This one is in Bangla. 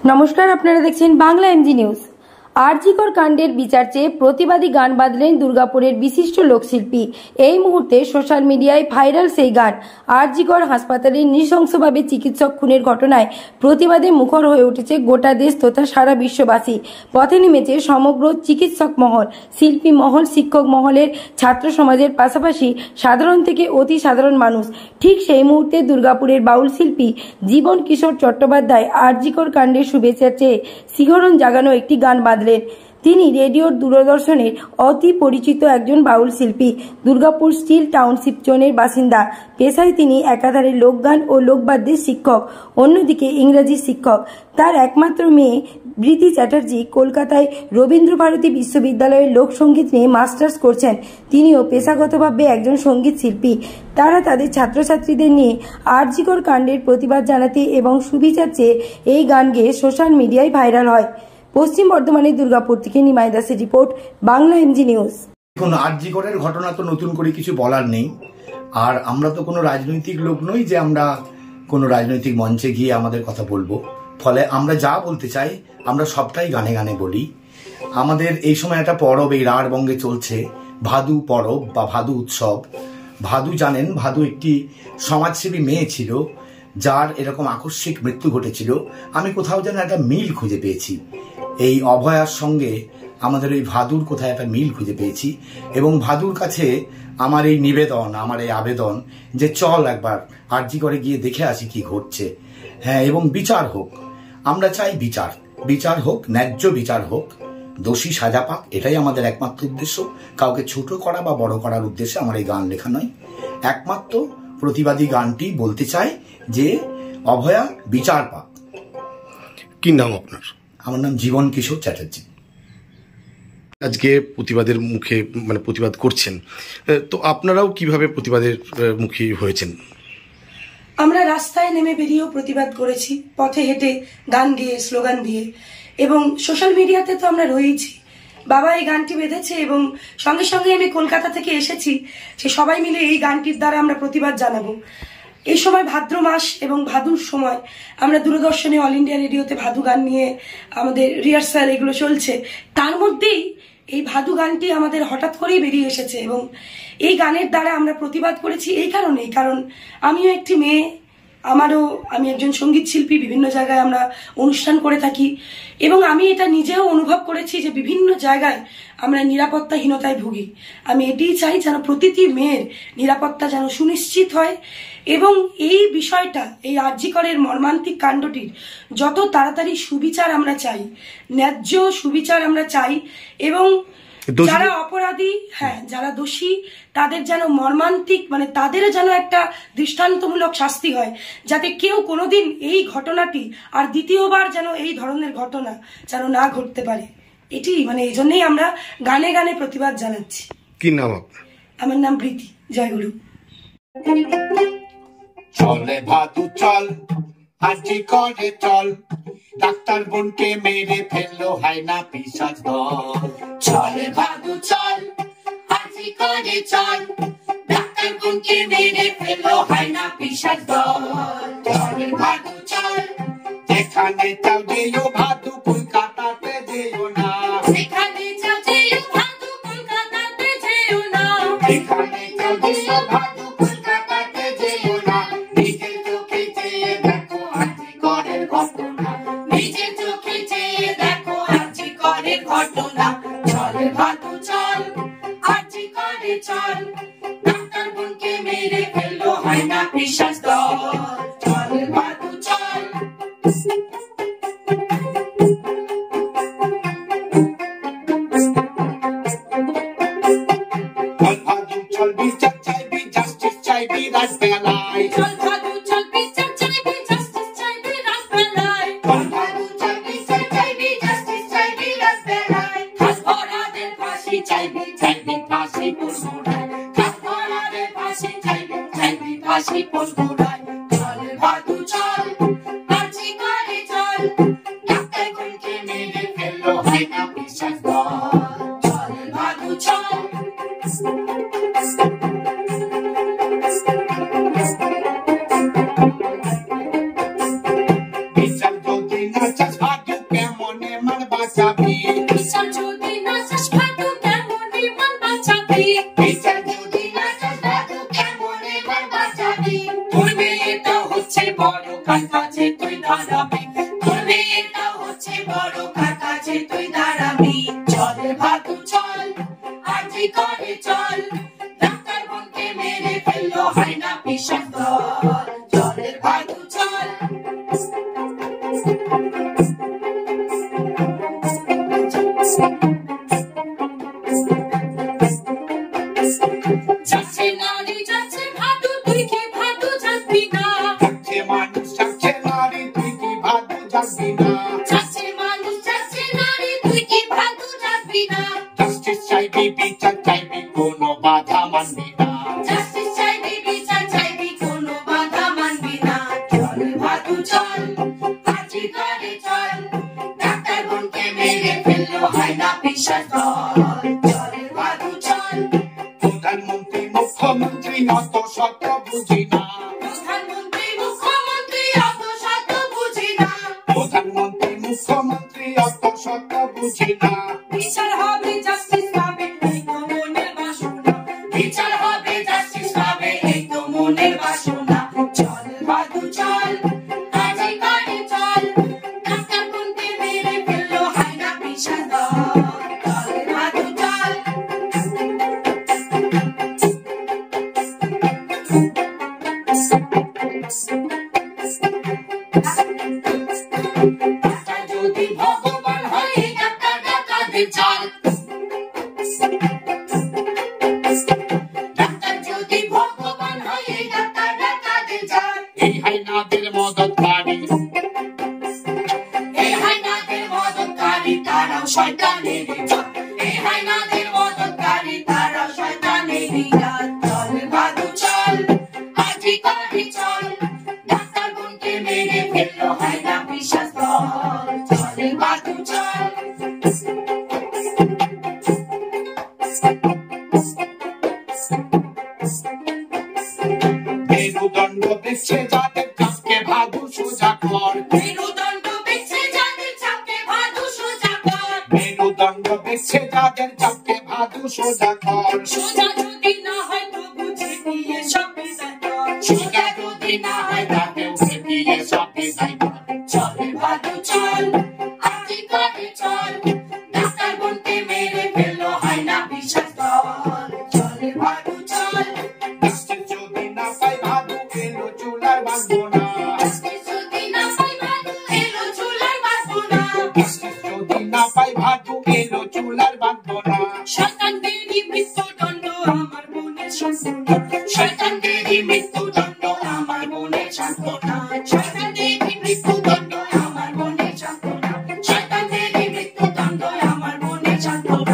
নমস্কার, আপনারা দেখছেন বাংলা এমজি নিউজ। আরজিকর কাণ্ডের বিচার চেয়ে প্রতিবাদী গান বাঁধলেন দুর্গাপুরের বিশিষ্ট লোকশিল্পী। এই মুহূর্তে সোশ্যাল মিডিয়ায় ভাইরাল সেই গান। আরজিকর হাসপাতালে নৃশংসভাবে চিকিৎসক খুনের ঘটনায় প্রতিবাদে মুখর হয়ে উঠেছে গোটা দেশ তথা সারা বিশ্ববাসী। পথে নেমেছে সমগ্র চিকিৎসক মহল, শিল্পী মহল, শিক্ষক মহলের, ছাত্র সমাজের পাশাপাশি সাধারণ থেকে অতি সাধারণ মানুষ। ঠিক সেই মুহূর্তে দুর্গাপুরের বাউল শিল্পী জীবন কিশোর চট্টোপাধ্যায় আরজিকর কাণ্ডের শুভেচ্ছা চেয়ে শিহরণ জাগানো একটি গান বাঁধলেন। তিনি রেডিওর দূরদর্শনের অতি পরিচিত একজন বাউল শিল্পী। দুর্গাপুর স্টিল টাউনশিপ জোনের বাসিন্দা। পেশায় তিনি একাধারে লোকগান ও লোকবাদ্যের শিক্ষক, অন্যদিকে ইংরেজি শিক্ষক। তার একমাত্র মেয়ে বৃতি চ্যাটার্জি কলকাতায় রবীন্দ্রভারতী বিশ্ববিদ্যালয়ের লোকসঙ্গীত নিয়ে মাস্টার্স করছেন। তিনিও পেশাগতভাবে একজন সঙ্গীত শিল্পী। তারা তাদের ছাত্রছাত্রীদের নিয়ে আরজিকর কাণ্ডের প্রতিবাদ জানাতে এবং সুবিচার চেয়ে এই গান গেয়ে সোশ্যাল মিডিয়ায় ভাইরাল হয়। পশ্চিম বর্ধমানের দুর্গাপুর থেকে নিমাই দাসের রিপোর্ট, বাংলা এমজি নিউজ। এখন আরজিকরের ঘটনা তো নতুন করে কিছু বলার নেই। আর আমরা তো কোনো রাজনৈতিক লোক নই যে আমরা কোনো রাজনৈতিক মঞ্চে গিয়ে আমাদের কথা বলবো। ফলে আমরা যা বলতে চাই আমরা সবটাই গানে গানে বলি। আমাদের এই সময় একটা পরব এই রাঢ়বঙ্গে চলছে, ভাদু পরব বা ভাদু উৎসব। ভাদু জানেন, ভাদু একটি সমাজসেবী মেয়ে ছিল যার এরকম আকস্মিক মৃত্যু ঘটেছিল। আমি কোথাও যেন একটা মিল খুঁজে পেয়েছি এই অভয়ার সঙ্গে। আমাদের ওই ভাদুর কোথায় একটা মিল খুঁজে পেয়েছি এবং ভাদুর কাছে আমার এই নিবেদন, আমার এই আবেদন যে চল একবার আরজিকরে গিয়ে দেখে আসি কি ঘটছে। হ্যাঁ, এবং বিচার হোক। আমরা চাই বিচার হোক, ন্যায্য বিচার হোক, দোষী সাজা পাক, এটাই আমাদের একমাত্র উদ্দেশ্য। কাউকে ছোট করা বা বড় করার উদ্দেশ্যে আমার এই গান লেখা নয়। একমাত্র প্রতিবাদী গানটি বলতে চাই যে অভয়া বিচার পাক। কি নাম আপনার? আমার নাম জীবন কিশোর চ্যাটার্জি। আজকে প্রতিবাদের মুখে প্রতিবাদ করছেন, তো আপনারাও কিভাবে প্রতিবাদের মুখী হয়েছেন? আমরা রাস্তায় নেমে বেরিয়েও প্রতিবাদ করেছি, পথে হেঁটে, গান গেয়ে, স্লোগান দিয়ে, এবং সোশ্যাল মিডিয়াতে তো আমরা রয়েছি। বাবা এই গানটি বেঁধেছে এবং সঙ্গে সঙ্গে আমি কলকাতা থেকে এসেছি, সে সবাই মিলে এই গানটির দ্বারা আমরা প্রতিবাদ জানাবো। এই সময় ভাদ্র মাস এবং ভাদুর সময় আমরা দূরদর্শনে, অল ইন্ডিয়া রেডিওতে ভাদু গান নিয়ে আমাদের রিহার্সাল এগুলো চলছে। তার মধ্যেই এই ভাদু গানটি আমাদের হঠাৎ করেই বেরিয়ে এসেছে এবং এই গানের দ্বারা আমরা প্রতিবাদ করেছি এই কারণেই, কারণ আমিও একটি মেয়ে, আমি একজন সঙ্গীত শিল্পী, বিভিন্ন জায়গায় আমরা অনুষ্ঠান করে থাকি এবং আমি এটা নিজেও অনুভব করেছি যে বিভিন্ন জায়গায় আমরা নিরাপত্তাহীনতায় ভুগি। আমি এটাই চাই যেন প্রতিটি মেয়ের নিরাপত্তা যেন সুনিশ্চিত হয় এবং এই বিষয়টা, এই আরজিকরের মর্মান্তিক কাণ্ডটির যত তাড়াতাড়ি সুবিচার আমরা চাই, ন্যায্য সুবিচার আমরা চাই এবং যারা অপরাধী, যারা দোষী, তাদের যেন মর্মান্তিক তাদের যেন একটা দৃষ্টান্তমূলক শাস্তি হয়, যাতে কেউ কোনোদিন এই ঘটনাটি আর দ্বিতীয়বার যেন এই ধরনের ঘটনা যেন না ঘটতে পারে। এটি এই জন্যই আমরা গানে গানে প্রতিবাদ জানাচ্ছি। কি নাম আপনার? আমার নাম প্রীতি। জয়গুরু। চলে ভাদু চল, আরজিকরে চল, ডাক্তার বোনকে মেরে ফেললো হায়না পিশাচ দল। চলে ভাদু চল, আরজিকরে চল, ডাক্তার বোনকে মেরে ফেললো হায়না পিশাচ দল। চলে ভাদু চল, যেখানে চাও যেও ভাদু, কলকাতাতে যেও না। যেখানে চাও যেও ভাদু, কলকাতাতে যেও না। যেখানে চাও যেও ভাদু, কলকাতাতে যেও না। নিজের চোখে চেয়ে দেখো আরজিকরের ঘটনা, নিজের চোখে চেয়ে দেখো আরজিকরের ঘটনা। চলে ভাদু চল, আরজিকরে চল, ডাক্তার বোনকে মেরে ফেললো হায়না পিশাচ দল। চলে ভাদু চল। চল বিচার চাইবি, জাস্টিস চাইবি রাজবেলায়। চল ভাদু চল, বিচার চাইবি, জাস্টিস চাইবি রাজবেলায়। চল ভাদু চল, বিচার চাইবি, জাস্টিস চাইবি রাজবেলায়। খাস ভরাদের ফাঁসি চাইবি, চাইবি ফাঁসি পুরমুড়ায়। খাস ভরাদের ফাঁসি চাইবি, চাইবি ফাঁসি পুরমুড়ায়। চল ভাদু চল, আরজিকরে চল। নাচাস ভাদু কেমনে মান বাঁচাবি বিচার যদি নাচাস ভাদু কেমনে মান বাঁচাবি বিচার যদি নাচাস ভাদু কেমনে মান বাঁচাবি তোর মেয়েটা হচ্ছে বড় কার কাছে তুই দাঁড়াবি তোর মেয়েটা হচ্ছে বড় কার কাছে তুই দাঁড়াবি চল ভাদু চল আজি করে চল ডাক্তার বোনকে মেরে ফেললো হয় না পিসার দল চলের ভাদু চল যাচ্ছে নারী যাচ্ছে ভাদু তুই কি ভাদু যাবি না যাচ্ছে মানুষ যাচ্ছে নারী তুই কি ভাদু যাবি না যাচ্ছে মানুষ যাচ্ছে নারী তুই কি ভাদু যাবি না জাস্টিস চাইবি বিচার চাইবি কোনো বাধা মানবি না জাস্টিস চাইবি বিচার চাইবি কোনো বাধা মানবি না চল ভাদু চল আজি করে চল ডাক্তার বোনকে মেরে ফেললো হয় না পিসার দল চলের ভাদু চল প্রধানমন্ত্রী মুখ্যমন্ত্রী অত শত বুঝি না প্রধানমন্ত্রী মুখ্যমন্ত্রী অত শত বুঝি না প্রধানমন্ত্রী মুখ্যমন্ত্রী অত শত বুঝি না বিচার হবে জাস্টিস পাবে এই তো মনের বাসনা বিচার হবে জাস্টিস পাবে এই তো মনের বাসনা চল ভাদু চল আজি করে চল ডাক্তার বোনকে মেরে ফেললো হয় না পিসার দল চল ভাদু চল ডাক্তার যদি ভগবান হয় এই ডাক্তার ডাকাদের চাল ডাক্তার যদি ভগবান হয় এই ডাক্তার ডাকাদের চাল এই হাইনাদের মদতকারী এই হাইনাদের মদতকারী তারাও শয়তানের জাত এই হাইনাদের মদতকারী তারাও শয়তানের জাত চল ভাদু চল আজি করে চল ডাক্তার বোনকে মেরে ফেললো হয় না পিসার দল চল ভাদু চল মেরুদণ্ড বেছে যাদের চাপকে ভাদু সোজা কর মেরুদণ্ড বেছে যাদের চাপকে ভাদু সোজা কর মেরুদণ্ড বেছে যাদের চাপকে ভাদু সোজা কর সোজা যদি না হয় তো বুঝে নিয়ে সব বিচার কর সোজা যদি না হয় তাকেও দিয়ে সব বিদায় কর চল ভাদু চল আজি করে চল ডাক্তার বোনকে মেরে ফেললো হয় না পিসার দল চল ভাদু চল জাস্টিস যদি না পাই ভাদু এলো চুলার বাঁধবো না জাস্টিস যদি না পাই ভাদু এলো চুলায় বাঁধবো না জাস্টিস যদি না পাই ভাদু এলো চুলার বাঁধবো না শয়তানদেরই মৃত্যুদণ্ড আমার বোনের সান্ত্বনা শয়তানদেরই মৃত্যুদণ্ড আমার বোনের সান্ত্বনা শয়তানদেরই মৃত্যুদণ্ড আমার বোনের সান্ত্বনা শয়তানদেরই মৃত্যুদণ্ড আমার বোনের সান্ত্বনা